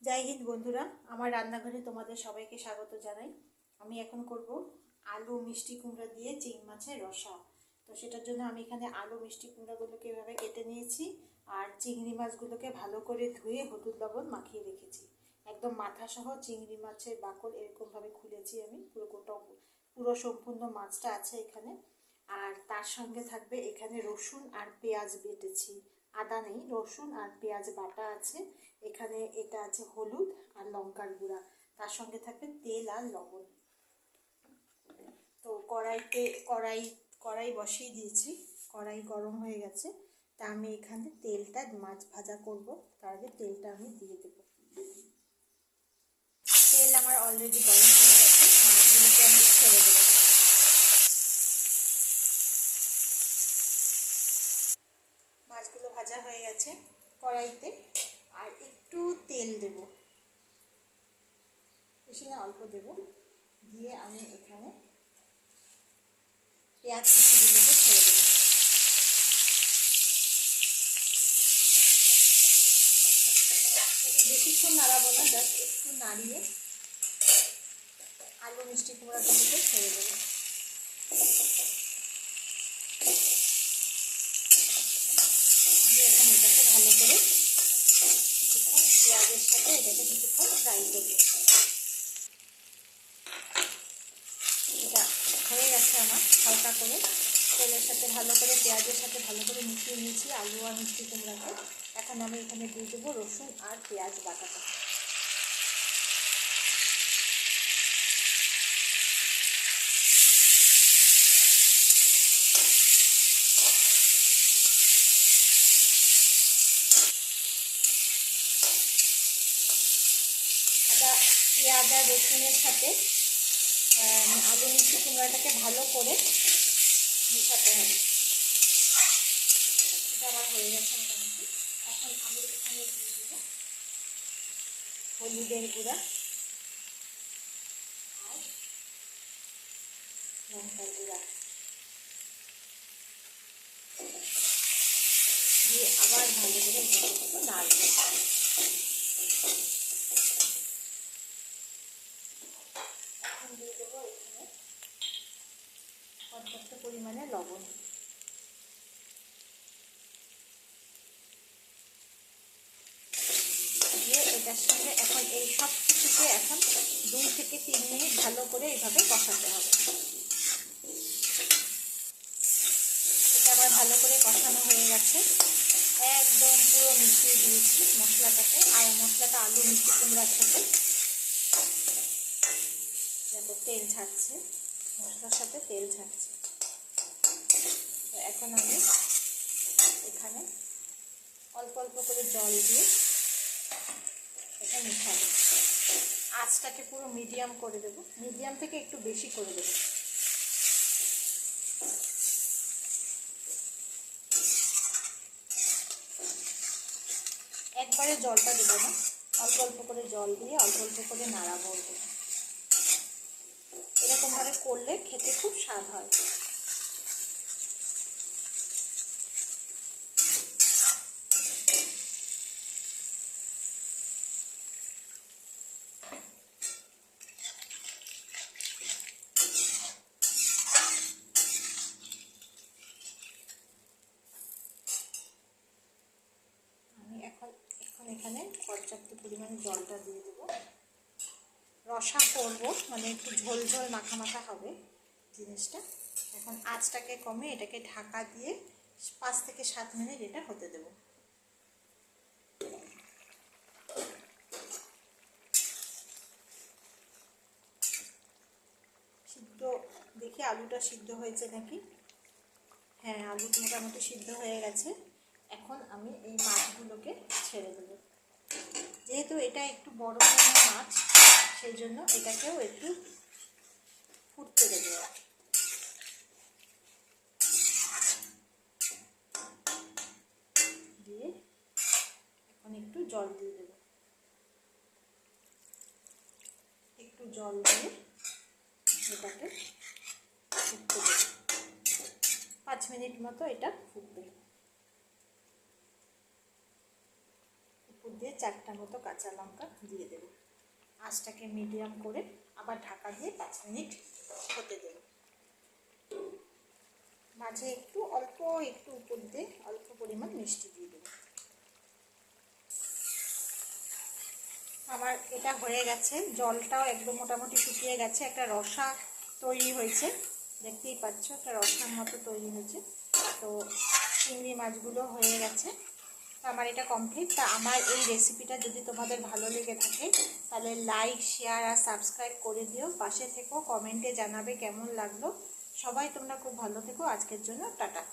জয় হিন্দ বন্ধুরা, আমার রান্নাঘরে তোমাদের সবাইকে স্বাগত জানাই। আমি এখন করব আলু মিষ্টি কুমড়া দিয়ে চিংড়ি মাছের রসা। তো সেটার জন্য আমি এখানে আলু মিষ্টি কুমড়াগুলোকে এভাবে কেটে নিয়েছি আর চিংড়ি মাছগুলোকে ভালো করে ধুয়ে হলুদ লবণ মাখিয়ে রেখেছি। একদম মাথা সহ চিংড়ি মাছের বাকল এরকমভাবে খুলেছি আমি, পুরো সম্পূর্ণ মাছটা আছে এখানে। আর তার সঙ্গে থাকবে এখানে রসুন আর পেঁয়াজ বেটেছি, আদা নেই, রসুন আর পেঁয়াজ বাটা আছে এখানে। এটা আছে হলুদ আর লঙ্কার গুঁড়া, তার সঙ্গে থাকবে তেল আর লবণ। তো কড়াই বসিয়ে দিয়েছি, কড়াই গরম হয়ে গেছে। তা আমি এখানে তেলটা, মাছ ভাজা করব তার আগে তেলটা আমি দিয়ে দেব। তেল আমার অলরেডি গরম হয়ে গেছে, মাছগুলোকে আমি ছেড়ে দেবো। মাছগুলো ভাজা হয়ে গেছে কড়াইতে, আর একটু তেল দেব, বেশি না অল্প দেব। দিয়ে আমি এখানে পেঁয়াজ কুচিগুলোকে ছেড়ে দেবো। বেশিক্ষণ নাড়াবো না, জাস্ট একটু নাড়িয়ে আলু মিষ্টি কুমড়াগুলোকে ছেড়ে দেবো। দিয়ে এখন এটাকে ভালো করে কিছুক্ষণ পেঁয়াজের সাথে এটাকে কিছুক্ষণ ফ্রাই করবো। এটা হয়ে গেছে আমার, হালকা করে তেলের সাথে ভালো করে, পেঁয়াজের সাথে ভালো করে মিশিয়ে নিয়েছি আলু আর মিষ্টি কুমড়াকে। এখন আমি এখানে দিয়ে দেবো রসুন আর পেঁয়াজ বাটাটা। পেঁয়াজ আর রসুনের সাথে আলু মিষ্টি কুমড়াটাকে ভালো করে মেশাতে হবে। এটা আমার হয়ে গেছে মোটামুটি। এখন আমি এখানে দিয়ে দেবো হলুদের গুঁড়া আর লঙ্কার গুঁড়া, দিয়ে আবার ভালো করে একটু নাড়বো। এখন দিয়ে দেবো এখানে পর্যাপ্ত পরিমাণে লবণ। দিয়ে এটার সঙ্গে এখন এই সব কিছুকে এখন 2 থেকে 3 মিনিট ভালো করে এইভাবে কষাতে হবে। এটা আবার ভালো করে কষানো হয়ে গেছে, একদম পুরো মিশিয়ে দিয়েছি মশলাটাকে। আর মশলাটা আলু মিষ্টি কুমড়ার সাথে যাতে তেল ছাড়ছে, মশলার সাথে তেল ছাড়ছে। তো এখন আমি এখানে অল্প অল্প করে জল দিয়ে এটা মিশাবো। আঁচটাকে পুরো মিডিয়াম করে দেবো, মিডিয়াম থেকে একটু বেশি করে দেবো। একবারে জলটা দেবো না, অল্প অল্প করে জল দিয়ে অল্প অল্প করে নাড়াবো। এরকমভাবে করলে খেতে খুব স্বাদ হয়। আমি এখন এখানে পর্যাপ্ত পরিমাণে জলটা দিয়ে দেবো। রসা করবো, মানে একটু ঝোল ঝোল মাখা মাখা হবে জিনিসটা। এখন আঁচটাকে কমে এটাকে ঢাকা দিয়ে 5 থেকে 7 মিনিট এটা হতে দেবো। সিদ্ধ দেখি আলুটা সিদ্ধ হয়েছে নাকি। হ্যাঁ, আলু মোটামুটি সিদ্ধ হয়ে গেছে। এখন আমি এই মাছগুলোকে ছেড়ে দেবো। যেহেতু এটা একটু বড় ধরনের মাছ, সেই জন্য এটাকেও একটু ফুটতে দেবো। দিয়ে এখন একটু জল দিয়ে দেবো, একটু জল দিয়ে এটাকে ফুটতে দেবো। 5 মিনিট মতো এটা ফুটবে। উপর দিয়ে 4টা মতো কাঁচা লঙ্কা দিয়ে দেব। আঁচটাকে মিডিয়াম করে আবার ঢাকা দিয়ে 5 মিনিট হতে দেব। মাঝে একটু উপর দিয়ে অল্প পরিমাণ মিষ্টি দিয়ে দেব। আমার এটা হয়ে গেছে, জলটাও একদম মোটামুটি শুকিয়ে গেছে, একটা রসা তৈরি হয়েছে, দেখতেই পাচ্ছ একটা রসার মতো তৈরি হয়েছে। তো চিংড়ি মাছগুলো হয়ে গেছে, তো আমার এটা কমপ্লিট। তা আমার এই রেসিপিটা যদি তোমাদের ভালো লেগে থাকে তাহলে লাইক, শেয়ার আর সাবস্ক্রাইব করে দিও, পাশে থেকো, কমেন্টে জানাবে কেমন লাগলো। সবাই তোমরা খুব ভালো থেকো। আজকের জন্য টাটা।